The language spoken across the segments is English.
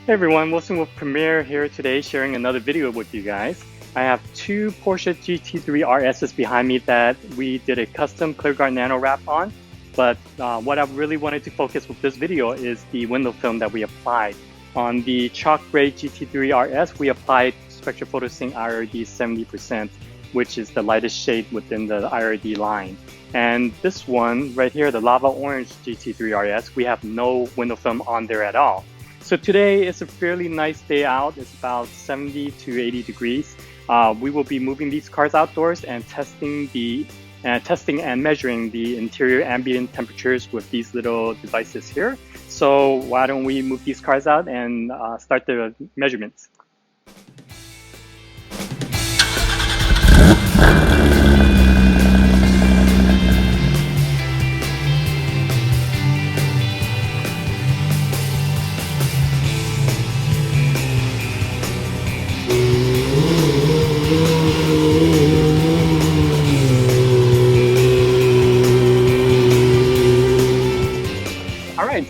Hey everyone, Wilson with Premiere here today sharing another video with you guys. I have two Porsche GT3 RSs behind me that we did a custom ClearGuard Nano wrap on. But what I really wanted to focus with this video is the window film that we applied. On the chalk gray GT3 RS, we applied Spectra Photosync IRD 70%, which is the lightest shade within the IRD line. And this one right here, the lava orange GT3 RS, we have no window film on there at all. So today is a fairly nice day out. It's about 70 to 80 degrees. We will be moving these cars outdoors and testing and measuring the interior ambient temperatures with these little devices here. So why don't we move these cars out and start the measurements.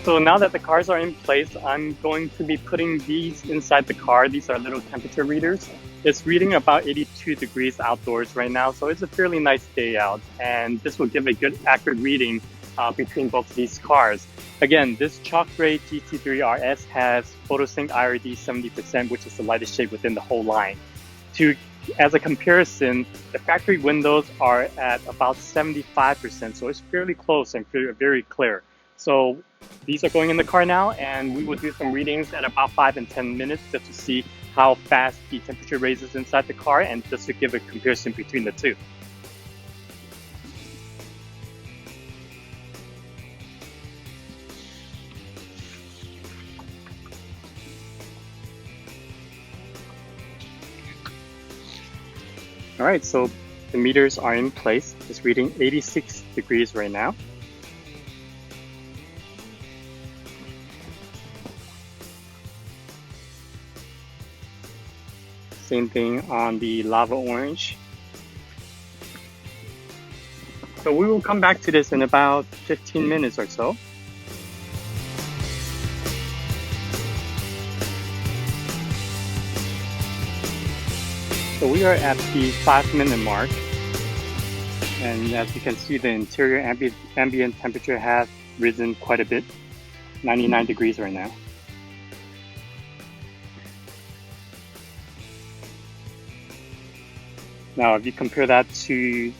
So now that the cars are in place, I'm going to be putting these inside the car. These are little temperature readers. It's reading about 82 degrees outdoors right now, so it's a fairly nice day out. And this will give a good accurate reading between both of these cars. Again, this chalk gray GT3 RS has Photosync IRD 70%, which is the lightest shade within the whole line. As a comparison, the factory windows are at about 75%, so it's fairly close and very clear. So these are going in the car now, and we will do some readings at about 5 and 10 minutes just to see how fast the temperature raises inside the car and just to give a comparison between the two. All right, so the meters are in place. It's reading 86 degrees right now. Same thing on the lava orange. So we will come back to this in about 15 minutes or so. So we are at the 5-minute mark. And as you can see, the interior ambient temperature has risen quite a bit, 99 degrees right now. Now, if you compare that to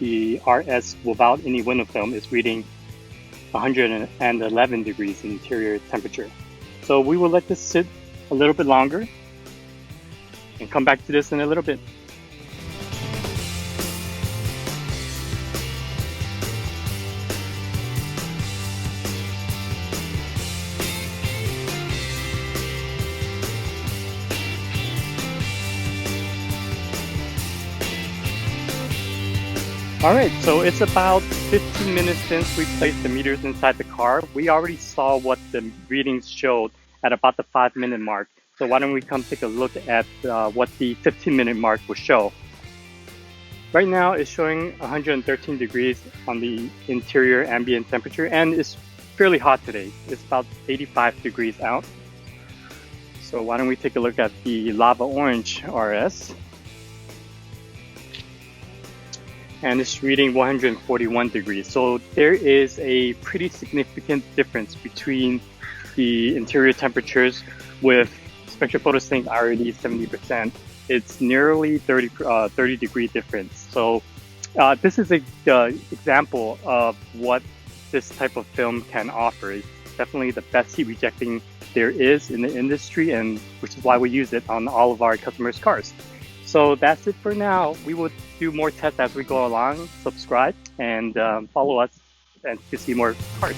the RS without any window film, it's reading 111 degrees interior temperature. So we will let this sit a little bit longer and come back to this in a little bit. Alright, so it's about 15 minutes since we placed the meters inside the car. We already saw what the readings showed at about the 5-minute mark. So why don't we come take a look at what the 15-minute mark will show. Right now it's showing 113 degrees on the interior ambient temperature, and it's fairly hot today. It's about 85 degrees out. So why don't we take a look at the lava orange RS. And it's reading 141 degrees. So there is a pretty significant difference between the interior temperatures with Spectra Photosync IRD 70%. It's nearly 30 degree difference. So this is an example of what this type of film can offer. It's definitely the best heat rejecting there is in the industry, and which is why we use it on all of our customers' cars. So that's it for now. We will do more tests as we go along. Subscribe and follow us and to see more cars.